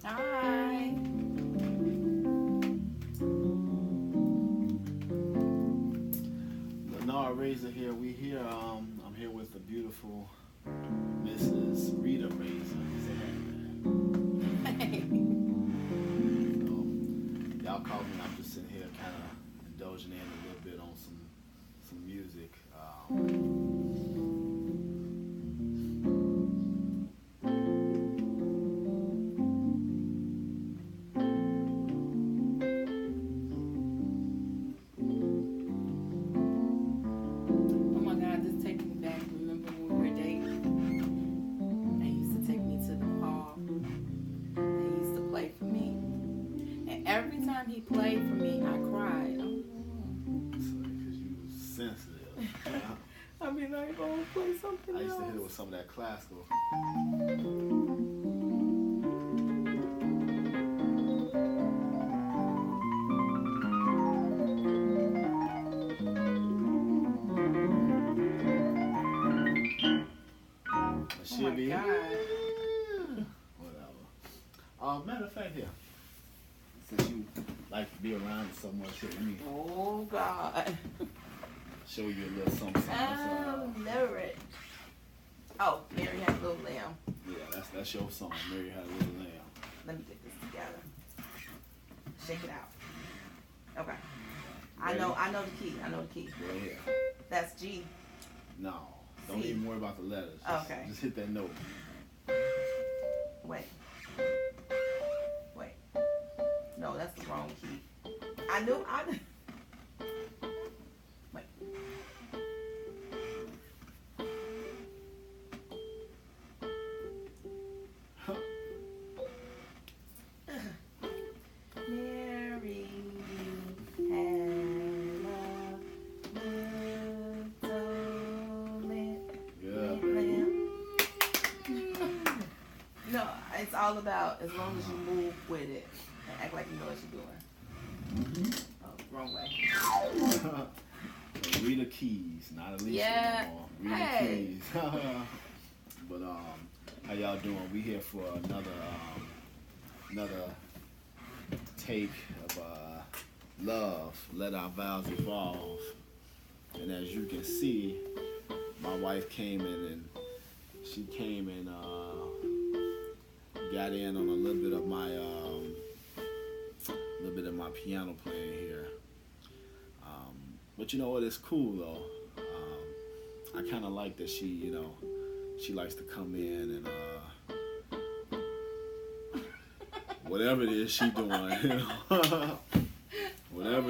Hi. Lennar Razor here. We here. I'm here with the beautiful Mrs. Rita Razor. Say hey, man. Y'all call me. I'm just sitting here, kind of indulging in a little bit on some music. Oh my God, this taking me back. Remember when we were dating? They used to take me to the mall. They used to play for me. And every time he played for me, I cried. Because you was sensitive. I mean, I gonna play something I used to else. hit it with some of that classical. It Oh should my be. God. Whatever. Matter of fact, here, since you like to be around so much, here, let me Oh God. show you a little something. Never it. Oh, Mary had a little lamb. Yeah, that's your song. Mary Had a Little Lamb. Let me get this together. Shake it out. Okay. I Ready? know the key. I know the key. Go ahead. That's G. No, don't C. even worry about the letters. Just, Okay. Just hit that note. Wait. Wait. No, that's the wrong key. I knew I wait. Mary had a little Good, baby. lamb. No, it's all about as long as you move with it and act like you know what you're doing. Oh, wrong way. Rita Keys, not Alicia Yeah. no more. Rita Hey. Keys. But how y'all doing? We here for another take of love. Let our vows evolve. And as you can see, my wife came in and she came and got in on a little bit of my piano playing here. But you know what? It's cool though. I kind of like that she likes to come in and whatever it is she doing, whatever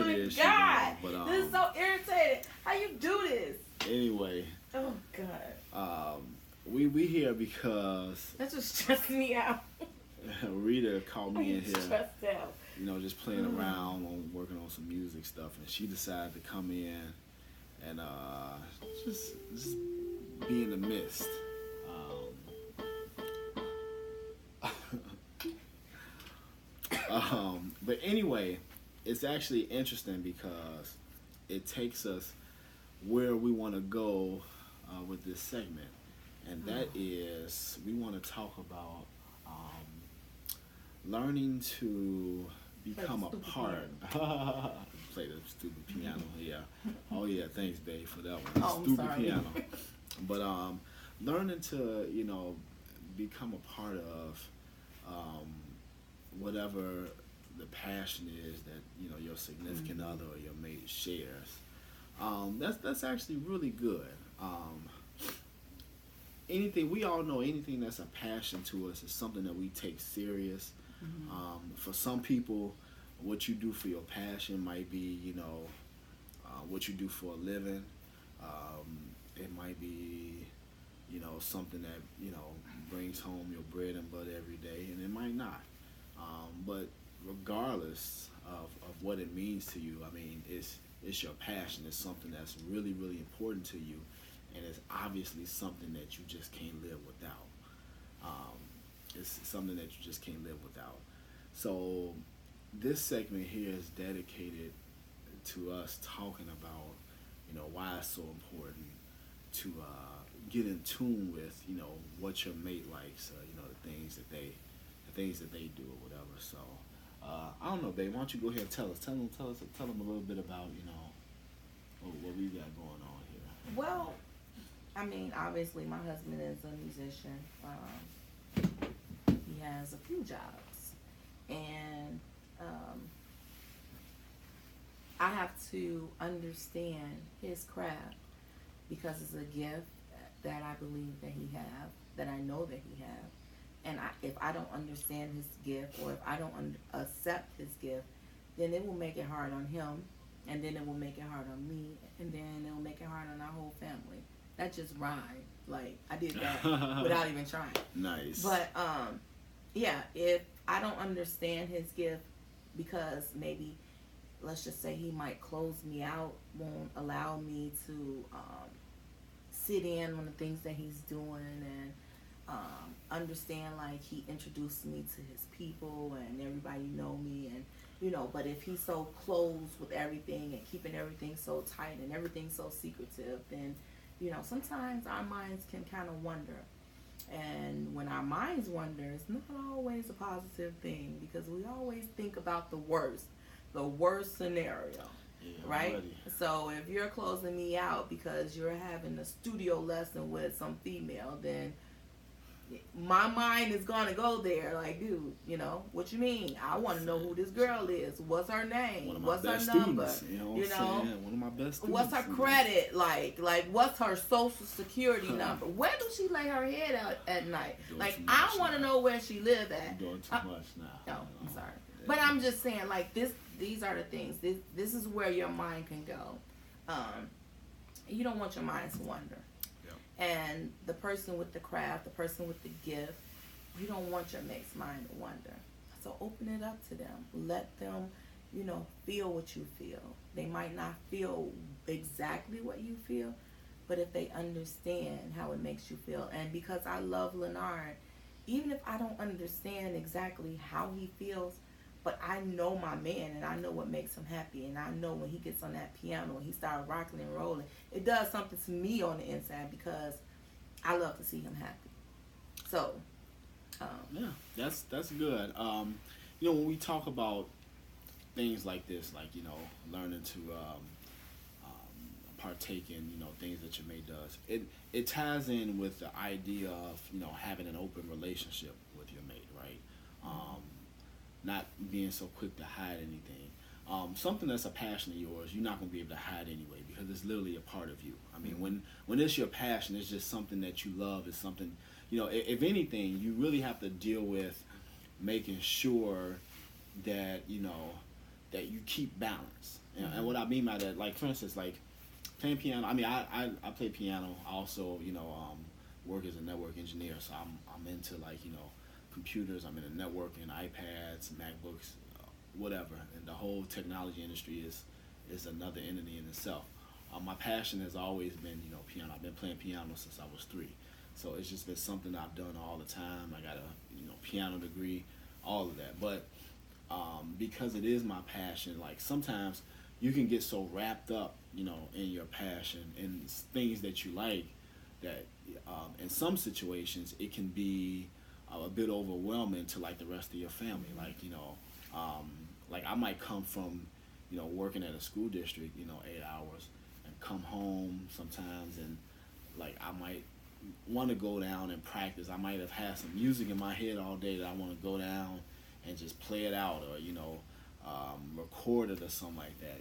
Oh it is she God. doing. But This is so irritating. How you do this? anyway, Oh God. we here because That's what stressed me out. Rita called me in I'm here, stressed out. just playing around on working on some music stuff, and she decided to come in and just be in the midst. But anyway, it's actually interesting because it takes us where we want to go with this segment, and that is we want to talk about learning to become a stupid part. Play the stupid piano, yeah. Oh yeah, thanks, babe, for that one. Oh, I'm Stupid sorry. piano. But learning to become a part of whatever the passion is that your significant other or your mate shares. That's actually really good. Anything we all know, anything that's a passion to us is something that we take serious. For some people, what you do for your passion might be what you do for a living. It might be something that brings home your bread and butter every day, and it might not. But regardless of what it means to you, I mean, it's your passion. It's something that's really, really important to you, and it's obviously something that you just can't live without. Um, it's something that you just can't live without. So this segment here is dedicated to us talking about, why it's so important to get in tune with, what your mate likes, the things that things that they do or whatever. So I don't know, babe. Why don't you go ahead and tell them a little bit about what we got going on here. Well, I mean, obviously, my husband is a musician. He has a few jobs, and I have to understand his craft because it's a gift that I believe that he have, that I know that he have. And if I don't understand his gift, or if I don't accept his gift, then it will make it hard on him, and then it will make it hard on me, and then it will make it hard on our whole family. That just rhymed. Like, I did that without even trying. Nice. But yeah, if I don't understand his gift, because maybe, let's just say, he might close me out, won't allow me to sit in on the things that he's doing, and understand, like, he introduced me to his people and everybody know me, and but if he's so closed with everything and keeping everything so tight and everything so secretive, then sometimes our minds can kind of wander. And when our minds wander, it's not always a positive thing, because we always think about the worst scenario. Yeah, right? So if you're closing me out because you're having a studio lesson with some female, then my mind is gonna go there. Like, dude, what you mean? I want to know who this girl is. What's her name? What's her number? One of my best students. What's her credit like? Like, what's her social security number? Where does she lay her head at night? Like, I want to know where she live at. You're doing too much now. No, I'm sorry, but I'm just saying, like, these are the things. This is where your mind can go. You don't want your mind to wander. And the person with the craft, the person with the gift, you don't want your mate's mind to wander. So open it up to them. Let them, feel what you feel. They might not feel exactly what you feel, but if they understand how it makes you feel. And because I love Leonard, even if I don't understand exactly how he feels, but I know my man, and I know what makes him happy, and I know when he gets on that piano and he starts rocking and rolling, it does something to me on the inside, because I love to see him happy. So, yeah, that's good. When we talk about things like this, like learning to partake in things that your mate does, it ties in with the idea of having an open relationship with your mate, right? Not being so quick to hide anything. Something that's a passion of yours, you're not going to be able to hide anyway, because it's literally a part of you. I mean, when it's your passion, it's just something that you love. It's something, if anything, you really have to deal with making sure that, that you keep balance. And what I mean by that, like, for instance, like playing piano. I mean, I play piano. I also, work as a network engineer, so I'm into, like, computers. I'm into networking, iPads, MacBooks, whatever. And the whole technology industry is another entity in itself. My passion has always been, piano. I've been playing piano since I was 3. So it's just been something I've done all the time. I got a, piano degree, all of that. But because it is my passion, like, sometimes you can get so wrapped up, in your passion and things that you like, that in some situations it can be a bit overwhelming to, like, the rest of your family. Like, like, I might come from, working at a school district, 8 hours, and come home sometimes, and, like, I might want to go down and practice. I might have had some music in my head all day that I want to go down and just play it out, or record it or something like that,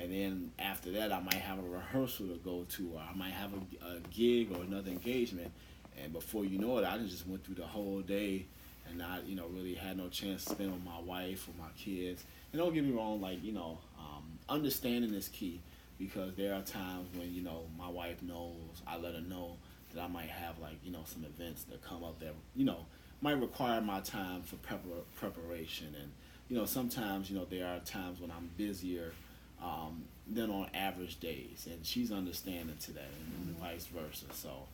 And then after that, I might have a rehearsal to go to, or I might have a gig or another engagement. And before you know it, I just went through the whole day and not, really had no chance to spend with my wife or my kids. And don't get me wrong, like, understanding is key, because there are times when, my wife knows, I let her know that I might have, like, some events that come up that, might require my time for preparation. And, sometimes, there are times when I'm busier than on average days. And she's understanding to that, and vice versa. So,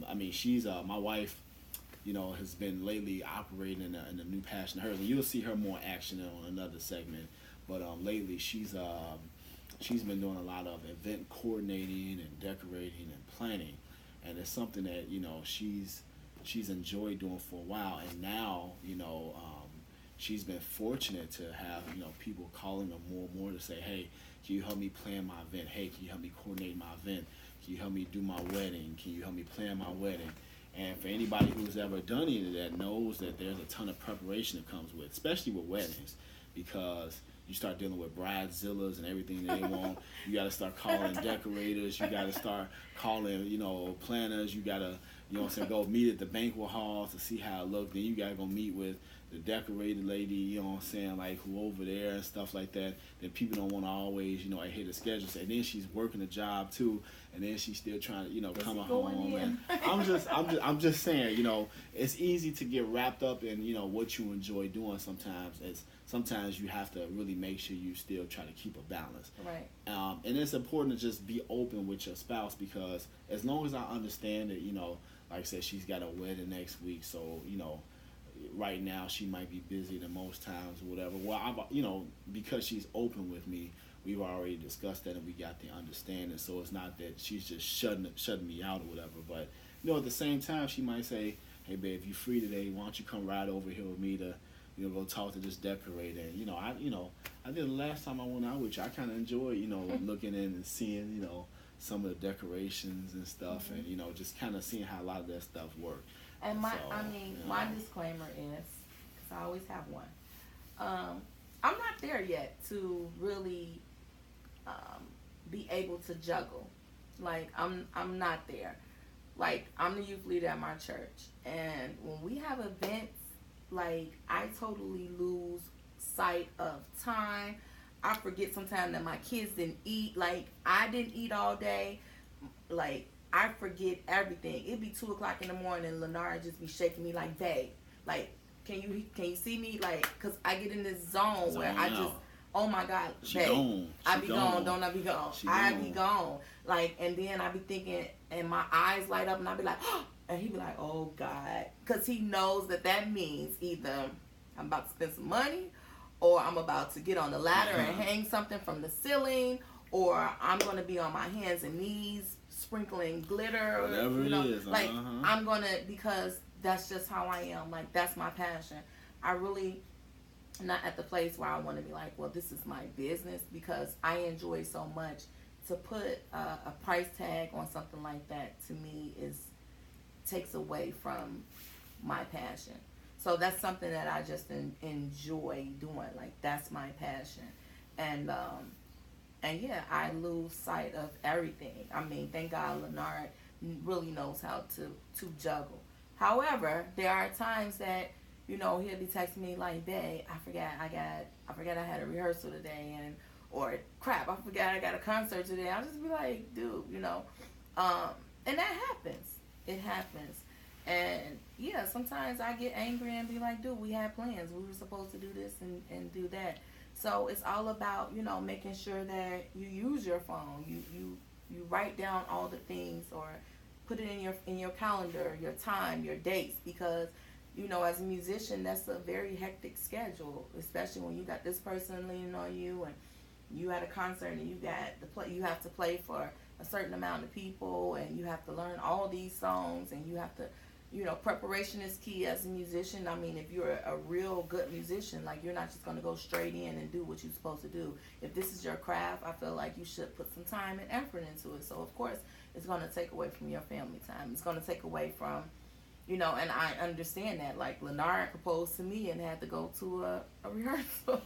I mean, she's my wife, has been lately operating in a new passion of hers, and you'll see her more action on another segment. But lately, she's been doing a lot of event coordinating and decorating and planning, and it's something that she's she's enjoyed doing for a while, and now she's been fortunate to have people calling her more and more to say, hey, can you help me plan my event? Hey, can you help me coordinate my event? Can you help me do my wedding? Can you help me plan my wedding? And for anybody who's ever done any of that knows that there's a ton of preparation that comes with, especially with weddings, because you start dealing with bridezillas and everything that they want. You got to start calling decorators. You got to start calling, planners. You got to, go meet at the banquet hall to see how it looks. Then you got to go meet with the decorated lady, like who over there and stuff like that. Then people don't want to always, adhere to schedules. And then she's working a job too, and then she's still trying to, come home. And I'm just saying, it's easy to get wrapped up in, what you enjoy doing sometimes. Sometimes you have to really make sure you still try to keep a balance. Right. And it's important to just be open with your spouse, because as long as I understand that, like I said, she's got a wedding next week, so, right now she might be busier than most times or whatever. Well, because she's open with me, we've already discussed that and we got the understanding. So it's not that she's just shutting me out or whatever. But at the same time, she might say, "Hey, babe, if you're free today, why don't you come ride over here with me to, go talk to this decorator?" And I did the last time I went out with you. I kind of enjoyed, looking in and seeing, some of the decorations and stuff, Mm-hmm. and just kind of seeing how a lot of that stuff worked. And my disclaimer is, because I always have one, I'm not there yet to really be able to juggle. Like, I'm not there. Like, I'm the youth leader at my church, and when we have events, like, I totally lose sight of time. I forget sometimes that my kids didn't eat. Like, I didn't eat all day. Like, I forget everything. It'd be 2:00 in the morning and Lenara just be shaking me like, babe, like, can you see me? Like, cause I get in this zone where I just, oh my God, babe, I be gone, don't I be gone? I be gone. Like, and then I be thinking, and my eyes light up and I be like, oh, and he be like, oh God. Cause he knows that means either I'm about to spend some money, or I'm about to get on the ladder and hang something from the ceiling, or I'm going to be on my hands and knees sprinkling glitter, whatever it is. Like, I'm going to, because that's just how I am. Like, that's my passion. I really not at the place where I want to be like, well, this is my business, because I enjoy so much. To put a price tag on something like that, to me, takes away from my passion. So that's something that I just enjoy doing. Like, that's my passion. And yeah, I lose sight of everything. I mean, thank God Lenard really knows how to juggle. However, there are times that, he'll be texting me like, babe, I forgot I had a rehearsal today, or crap, I forgot I got a concert today. I'll just be like, dude, and that happens. It happens. And yeah, sometimes I get angry and be like, dude, we had plans. We were supposed to do this and do that. So it's all about, making sure that you use your phone. You write down all the things, or put it in your calendar, your time, your dates, because, as a musician, that's a very hectic schedule, especially when you got this person leaning on you, and you at a concert and you have to play for a certain amount of people, and you have to learn all these songs, and you have to, preparation is key as a musician. I mean, if you're a real good musician, like, you're not just going to go straight in and do what you're supposed to do. If this is your craft, I feel like you should put some time and effort into it. So, of course, it's going to take away from your family time. It's going to take away from, and I understand that. Like, Lenard proposed to me and had to go to a rehearsal.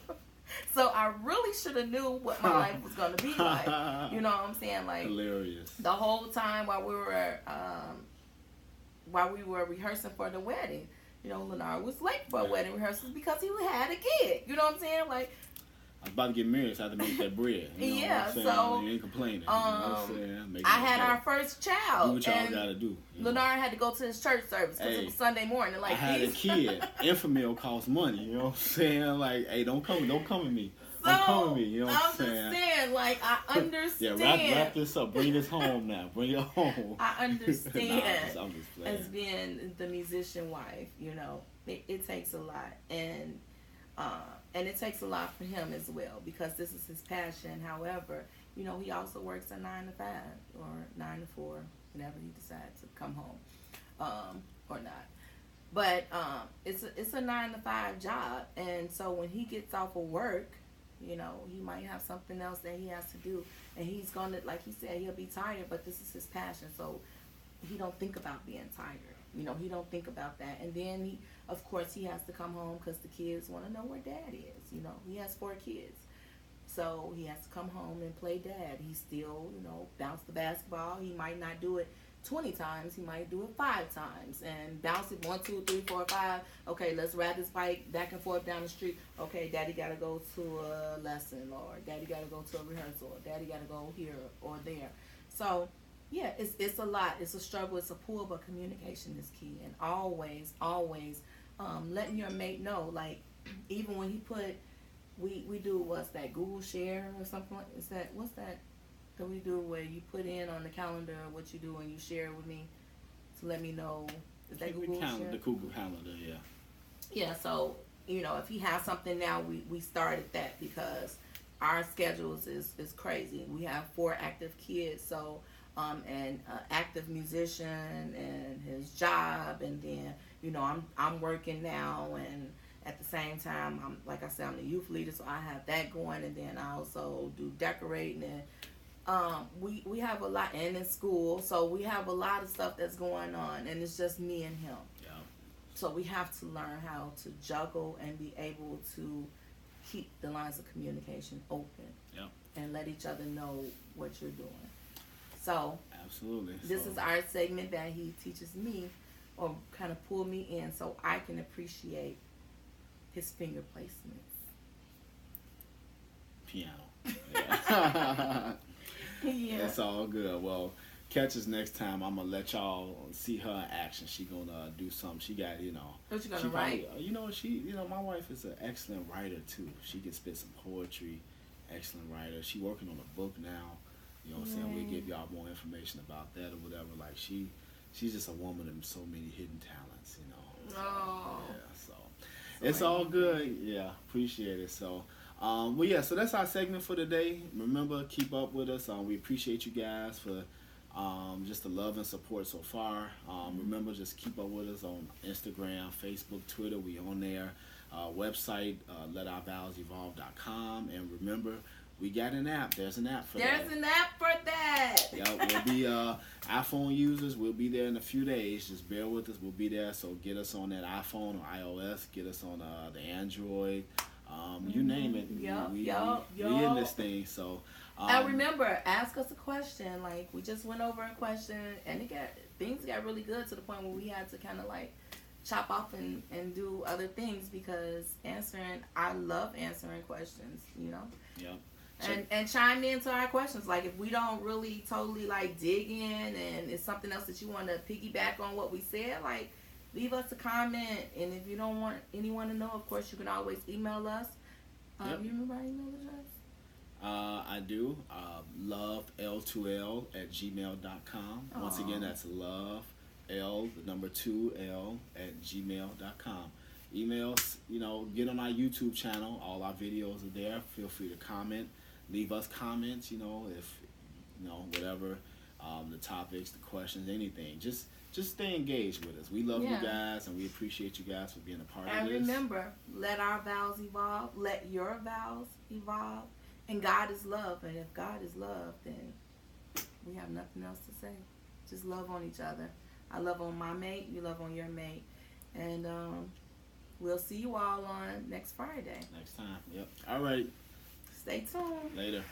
So I really should have knew what my life was going to be like. You know what I'm saying? Like, hilarious. The whole time while we were rehearsing for the wedding, Lenard was late for wedding rehearsals because he had a kid. You know what I'm saying? Like, I was about to get married, so I had to make that bread. Yeah, so you ain't complaining. I had our first child. Do what y'all gotta do. Lenard had to go to his church service because it was Sunday morning. Like, I had a kid. Infamil costs money. You know what I'm saying? Like, hey, don't come with me. Don't come with me. You know what I'm saying? I'm just saying, like, I understand. Yeah, wrap this up. Bring this home now. Bring it home. I understand. I'm just playing. As being the musician wife, it takes a lot, and it takes a lot for him as well, because this is his passion. However, he also works a 9 to 5 or 9 to 4 whenever he decides to come home. or not. But it's a 9 to 5 job, and so when he gets off of work, you know, he might have something else that he has to do, and he's gonna, like he said, he'll be tired, but this is his passion, so he don't think about being tired. You know, he don't think about that, and then he, of course, he has to come home because the kids want to know where dad is. You know, he has 4 kids. So he has to come home and play dad. He still, you know, bounce the basketball. He might not do it 20 times. He might do it 5 times and bounce it 1, 2, 3, 4, 5. Okay, let's ride this bike back and forth down the street. Okay, daddy got to go to a lesson, or daddy got to go to a rehearsal, or daddy got to go here or there. So, yeah, it's a lot. It's a struggle. It's a pull, but communication is key. And always, always letting your mate know. Like, even when he put, we do, what's that, Google Share or something like, is that, what's that we do where you put in on the calendar what you do and you share it with me to let me know? Is that Google Share? The Google Calendar, yeah. Yeah, so, you know, if he has something now, we started that because our schedules is crazy. We have 4 active kids, so, and active musician and his job, and then, you know, I'm working now, and at the same time, like I said, I'm the youth leader, so I have that going, and then I also do decorating, and we have a lot, and in school, so we have a lot of stuff that's going on, and it's just me and him. Yeah. So we have to learn how to juggle and be able to keep the lines of communication open. Yeah. And let each other know what you're doing. So absolutely. This is our segment that he teaches me, or kind of pull me in, so I can appreciate his finger placements. Piano. Yeah. Yeah. That's all good. Well, catch us next time. I'm gonna let y'all see her in action. She gonna do something. She got, you know. What you gonna write? You know, my wife is an excellent writer too. She can spit some poetry. Excellent writer. She working on a book now. You know what I'm saying? We'll give y'all more information about that or whatever. Like she's just a woman of so many hidden talents, you know. So, yeah, so it's all good. Yeah, appreciate it. So well, yeah, so that's our segment for today. Remember, keep up with us. We appreciate you guys for just the love and support so far. Remember, just keep up with us on Instagram, Facebook, Twitter. We on there. Website, letourvalsevolve.com. And remember, we got an app. There's an app for that. There's an app for that. Yeah, we'll be iPhone users. We'll be there in a few days. Just bear with us. We'll be there. So get us on that iPhone or iOS. Get us on the Android. You name it. We in this thing. So and remember, ask us a question. Like, we just went over a question, and things got really good to the point where we had to kind of like chop off and do other things, because I love answering questions, you know. Yeah. And chime into our questions. Like, if we don't really totally like dig in, and it's something else that you want to piggyback on what we said, like, leave us a comment. And if you don't want anyone to know, of course, you can always email us. Yep. You remember our email address? I do. lovel2l@gmail.com. Once again, that's love, L, the number 2L @gmail.com. Emails, you know, get on our YouTube channel. All our videos are there. Feel free to comment. Leave us comments, you know, if, you know, whatever, the topics, the questions, anything. Just stay engaged with us. We love you guys, and we appreciate you guys for being a part of this. And remember, let our vows evolve. Let your vows evolve. And God is love. And if God is love, then we have nothing else to say. Just love on each other. I love on my mate. You love on your mate. And we'll see you all on next Friday. Next time. Yep. All right. Stay tuned. Later.